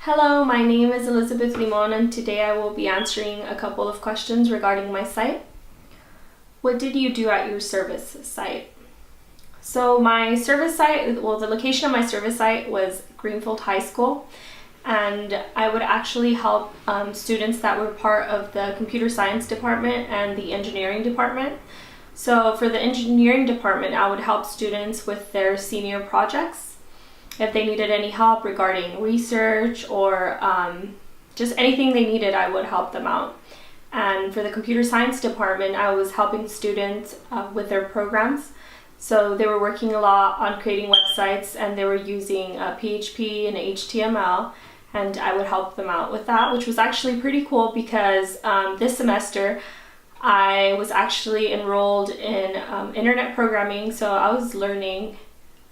Hello, my name is Elizabeth Limon and today I will be answering a couple of questions regarding my site. What did you do at your service site? So my service site, the location of my service site was Greenfield High School, and I would actually help students that were part of the computer science department and the engineering department. So for the engineering department, I would help students with their senior projects. If they needed any help regarding research or just anything they needed, I would help them out. And for the computer science department, I was helping students with their programs. So they were working a lot on creating websites, and they were using PHP and HTML, and I would help them out with that, which was actually pretty cool because this semester I was actually enrolled in internet programming, so I was learning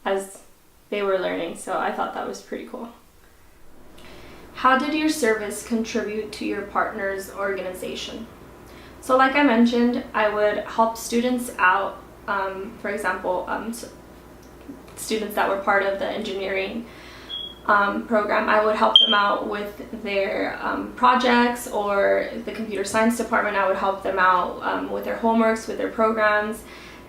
as they were learning, so I thought that was pretty cool. How did your service contribute to your partner's organization? So like I mentioned, I would help students out, for example, students that were part of the engineering program. I would help them out with their projects, or the computer science department, I would help them out with their homeworks, with their programs,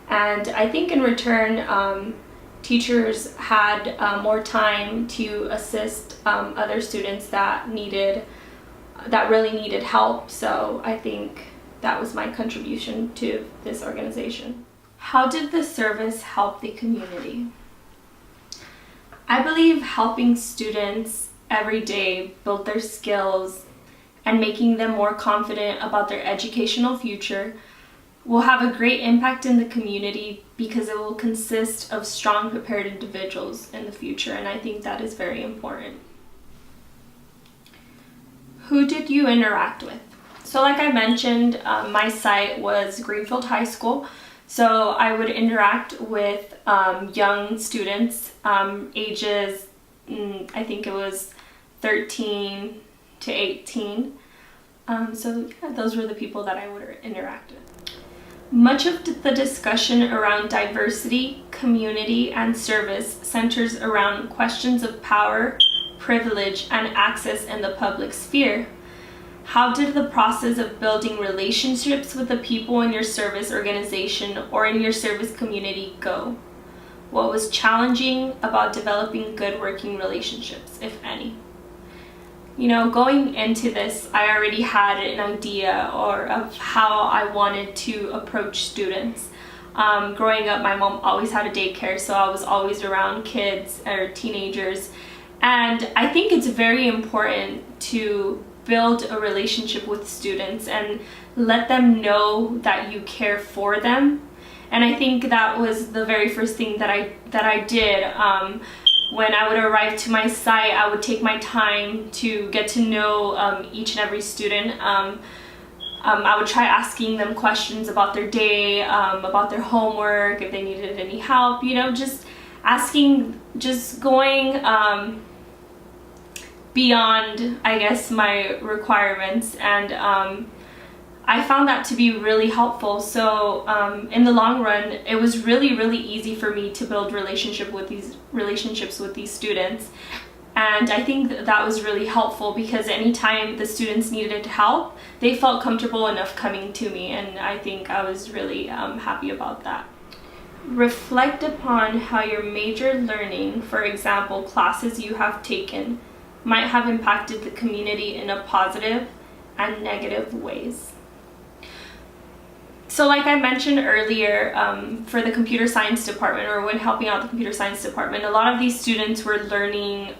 and I think in return, teachers had more time to assist other students that really needed help. So I think that was my contribution to this organization. How did the service help the community? I believe helping students every day build their skills and making them more confident about their educational future will have a great impact in the community because it will consist of strong, prepared individuals in the future, and I think that is very important. Who did you interact with? So like I mentioned, my site was Greenfield High School, so I would interact with young students, ages, I think it was 13 to 18. So yeah, those were the people that I would interact with. Much of the discussion around diversity, community, and service centers around questions of power, privilege, and access in the public sphere. How did the process of building relationships with the people in your service organization or in your service community go? What was challenging about developing good working relationships, if any? You know, going into this, I already had an idea of how I wanted to approach students. Growing up, my mom always had a daycare, so I was always around kids or teenagers. And I think it's very important to build a relationship with students and let them know that you care for them. And I think that was the very first thing that I did. When I would arrive to my site, I would take my time to get to know each and every student. I would try asking them questions about their day, about their homework, if they needed any help, you know, just going beyond, I guess, my requirements, and I found that to be really helpful. So in the long run, it was really easy for me to build relationships with these students. And I think that was really helpful because anytime the students needed help, they felt comfortable enough coming to me, and I think I was really happy about that. Reflect upon how your major learning, for example, classes you have taken, might have impacted the community in a positive and negative ways. So like I mentioned earlier, for the computer science department, or when helping out the computer science department, a lot of these students were learning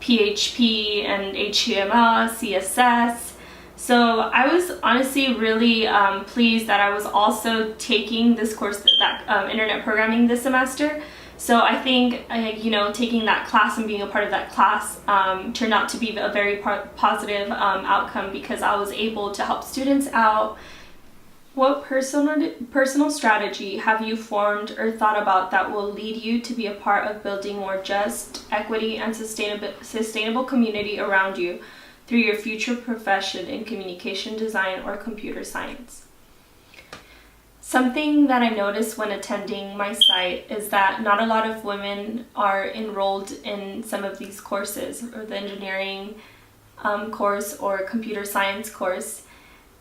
PHP and HTML, CSS. So I was honestly really pleased that I was also taking this course, that internet programming, this semester. So I think, you know, taking that class and being a part of that class turned out to be a very positive outcome because I was able to help students out. What personal strategy have you formed or thought about that will lead you to be a part of building more just, equity, and sustainable community around you through your future profession in communication design or computer science? Something that I noticed when attending my site is that not a lot of women are enrolled in some of these courses, or the engineering course or computer science course.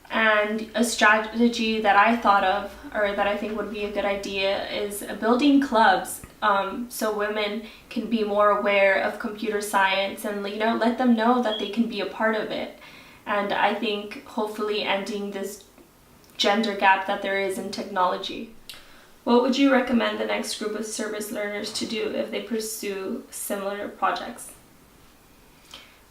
And a strategy that I thought of, or that I think would be a good idea, is building clubs, so women can be more aware of computer science and, let them know that they can be a part of it. And I think hopefully ending this gender gap that there is in technology. What would you recommend the next group of service learners to do if they pursue similar projects?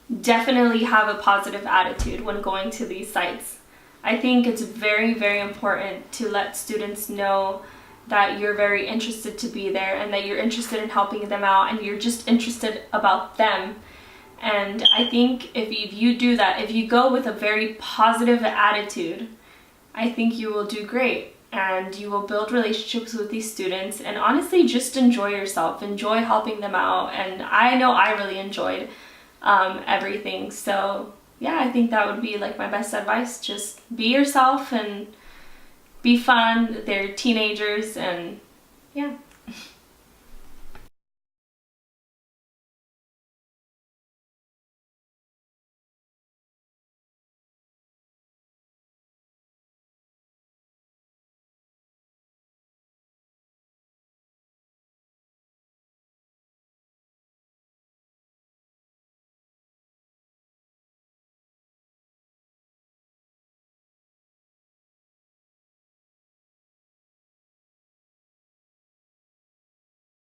Definitely have a positive attitude when going to these sites. I think it's very, very important to let students know that you're very interested to be there and that you're interested in helping them out and you're just interested about them. And I think if you do that, if you go with a very positive attitude, I think you will do great and you will build relationships with these students and honestly just enjoy yourself, enjoy helping them out. And I know I really enjoyed everything. So yeah, I think that would be like my best advice. Just be yourself and be fun. They're teenagers and yeah.